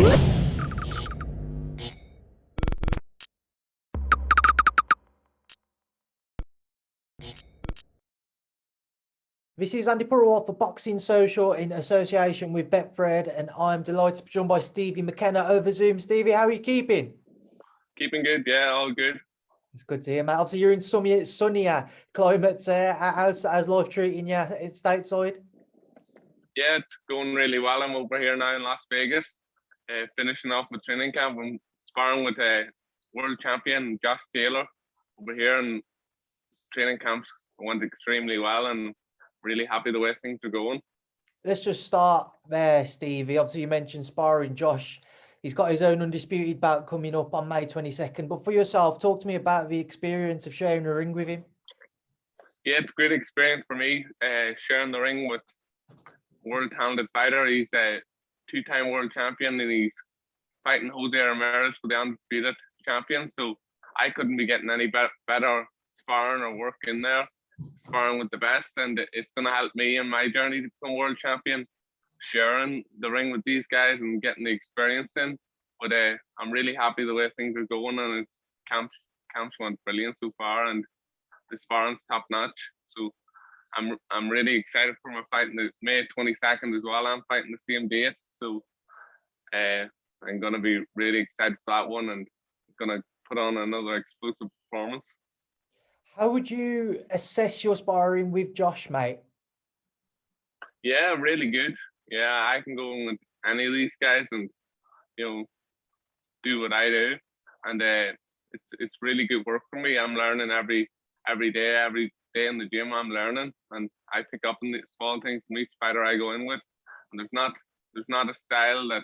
This is Andi Purewal for Boxing Social in association with Betfred, and I'm delighted to be joined by Stevie McKenna over Zoom. Stevie, how are you keeping? Keeping good, yeah, all good. It's good to hear, mate. Obviously, you're in sunnier climates. How's life treating you stateside? Yeah, it's going really well. I'm over here now in Las Vegas, finishing off my training camp. I'm sparring with a world champion, Josh Taylor, over here, and training camps went extremely well, and really happy the way things are going. Let's just start there, Stevie. Obviously, you mentioned sparring Josh. He's got his own undisputed bout coming up on May 22nd. But for yourself, talk to me about the experience of sharing a ring with him. Yeah, it's a great experience for me, sharing the ring with a world-talented fighter. He's a two-time world champion, and he's fighting Jose Ramirez for the undisputed champion. So I couldn't be getting any better sparring or work in there, sparring with the best, and it's going to help me in my journey to become world champion, sharing the ring with these guys and getting the experience in. But I'm really happy the way things are going, and it's camps went brilliant so far, and the sparring's top notch. So I'm really excited for my fight on the May 22nd as well. I'm fighting the same date, so I'm gonna be really excited for that one, and gonna put on another explosive performance. How would you assess your sparring with Josh, mate? Yeah, really good. Yeah, I can go in with any of these guys and do what I do, and it's really good work for me. I'm learning every day in the gym. I'm learning, and I pick up on the small things from each fighter I go in with. And there's not a style that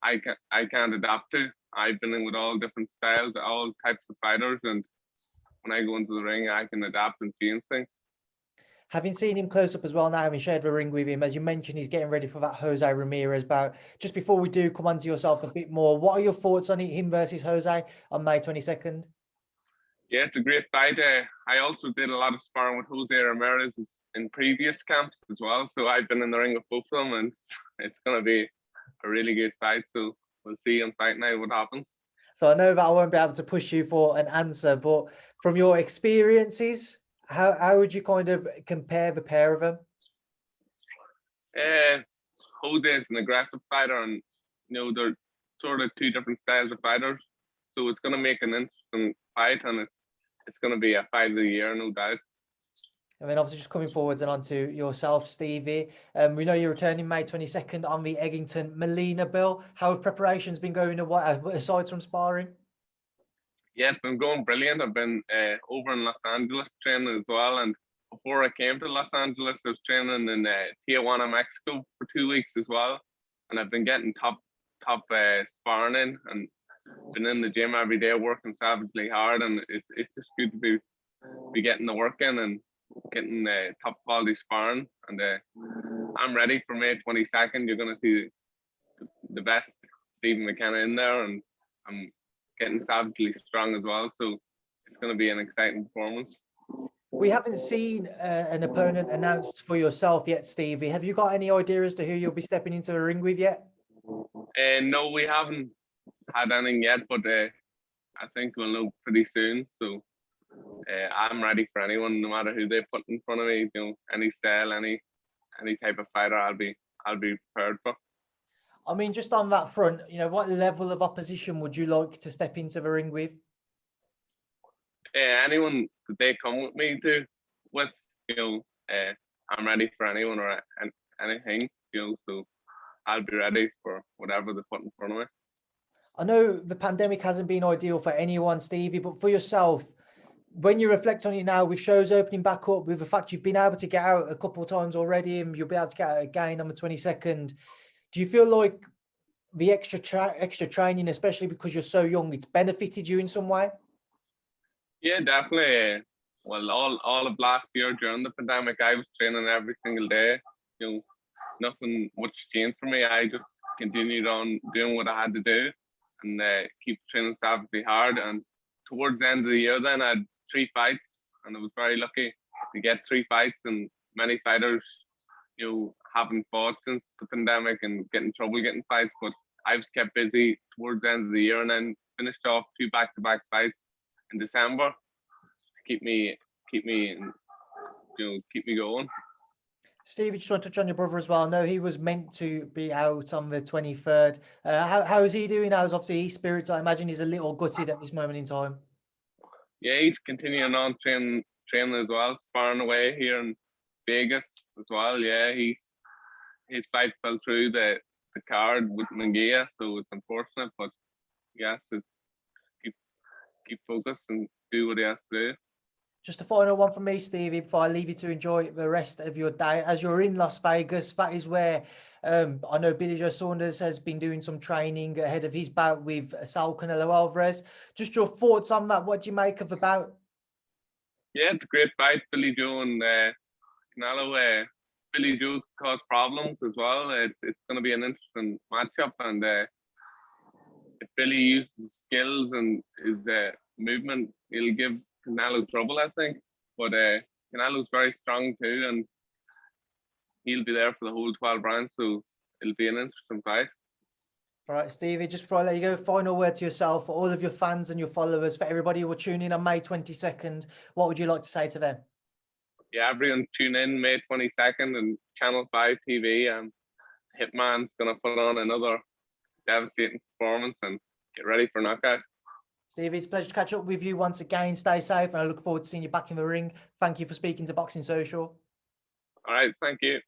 I can't adapt to. I've been in with all different styles, all types of fighters, and when I go into the ring, I can adapt and change things. Having seen him close up as well now, having shared the ring with him, as you mentioned, he's getting ready for that Jose Ramirez bout. Just before we do come on to yourself a bit more, what are your thoughts on him versus Jose on May 22nd? Yeah, it's a great fight. I also did a lot of sparring with Jose Ramirez in previous camps as well, so I've been in the ring with both of them, and it's going to be a really good fight. So we'll see on fight night what happens. So I know that I won't be able to push you for an answer, but from your experiences, how would you kind of compare the pair of them? Jose is an aggressive fighter, and they're sort of two different styles of fighters. So it's going to make an interesting fight, and it's going to be a fight of the year, no doubt. I mean, obviously, just coming forwards and onto yourself, Stevie. We know you're returning May 22nd on the Eggington Molina bill. How have preparations been going aside from sparring? Yeah, it's been going brilliant. I've been over in Los Angeles training as well, and before I came to Los Angeles, I was training in Tijuana, Mexico for 2 weeks as well, and I've been getting top sparring in, and been in the gym every day working savagely hard, and it's just good to be getting the work in and getting top quality sparring, and I'm ready for May 22nd. You're going to see the best Stevie McKenna in there, and I'm getting savagely strong as well, so it's going to be an exciting performance. We haven't seen an opponent announced for yourself yet, Stevie. Have you got any idea as to who you'll be stepping into the ring with yet? No, we haven't had anything yet, but I think we'll know pretty soon. So I'm ready for anyone, no matter who they put in front of me. Any style, any type of fighter, I'll be prepared for. I mean, just on that front, what level of opposition would you like to step into the ring with? Anyone that they come with me with, I'm ready for anyone or anything, so I'll be ready for whatever they put in front of me. I know the pandemic hasn't been ideal for anyone, Stevie, but for yourself, when you reflect on it now, with shows opening back up, with the fact you've been able to get out a couple of times already, and you'll be able to get out again on the 22nd, do you feel like the extra training, especially because you're so young, it's benefited you in some way? Yeah, definitely. Well, all of last year during the pandemic, I was training every single day. Nothing much changed for me. I just continued on doing what I had to do and keep training savagely hard. And towards the end of the year, then I had 3 fights, and I was very lucky to get 3 fights. And many fighters, haven't fought since the pandemic and getting trouble getting fights. But I was kept busy towards the end of the year, and then finished off 2 back-to-back fights in December to keep me going. Steve, just want to touch on your brother as well. I know he was meant to be out on the 23rd. How is he doing now? Obviously his spirits, I imagine he's a little gutted at this moment in time. Yeah, he's continuing on training as well, sparring away here in Vegas as well. Yeah, his fight fell through the card with Munguia, so it's unfortunate, but he has to keep focused and do what he has to do. Just a final one from me, Stevie, before I leave you to enjoy the rest of your day. As you're in Las Vegas, that is where I know Joe Saunders has been doing some training ahead of his bout with Saul Canelo Alvarez. Just your thoughts on that. What do you make of the bout? Yeah, it's a great fight. Billy Joe and Canelo. Billy Joe caused problems as well. It's going to be an interesting matchup, and if Billy uses his skills and his movement, he'll give Canelo trouble, I think. But Canelo's very strong too, and he'll be there for the whole 12 rounds, so it'll be an interesting fight. All right, Stevie, just before I let you go, final word to yourself, for all of your fans and your followers, for everybody who will tune in on May 22nd, what would you like to say to them? Yeah, everyone tune in May 22nd and Channel 5 TV. Hitman's going to put on another devastating performance and get ready for knockout. Stevie, it's a pleasure to catch up with you once again. Stay safe, and I look forward to seeing you back in the ring. Thank you for speaking to Boxing Social. All right, thank you.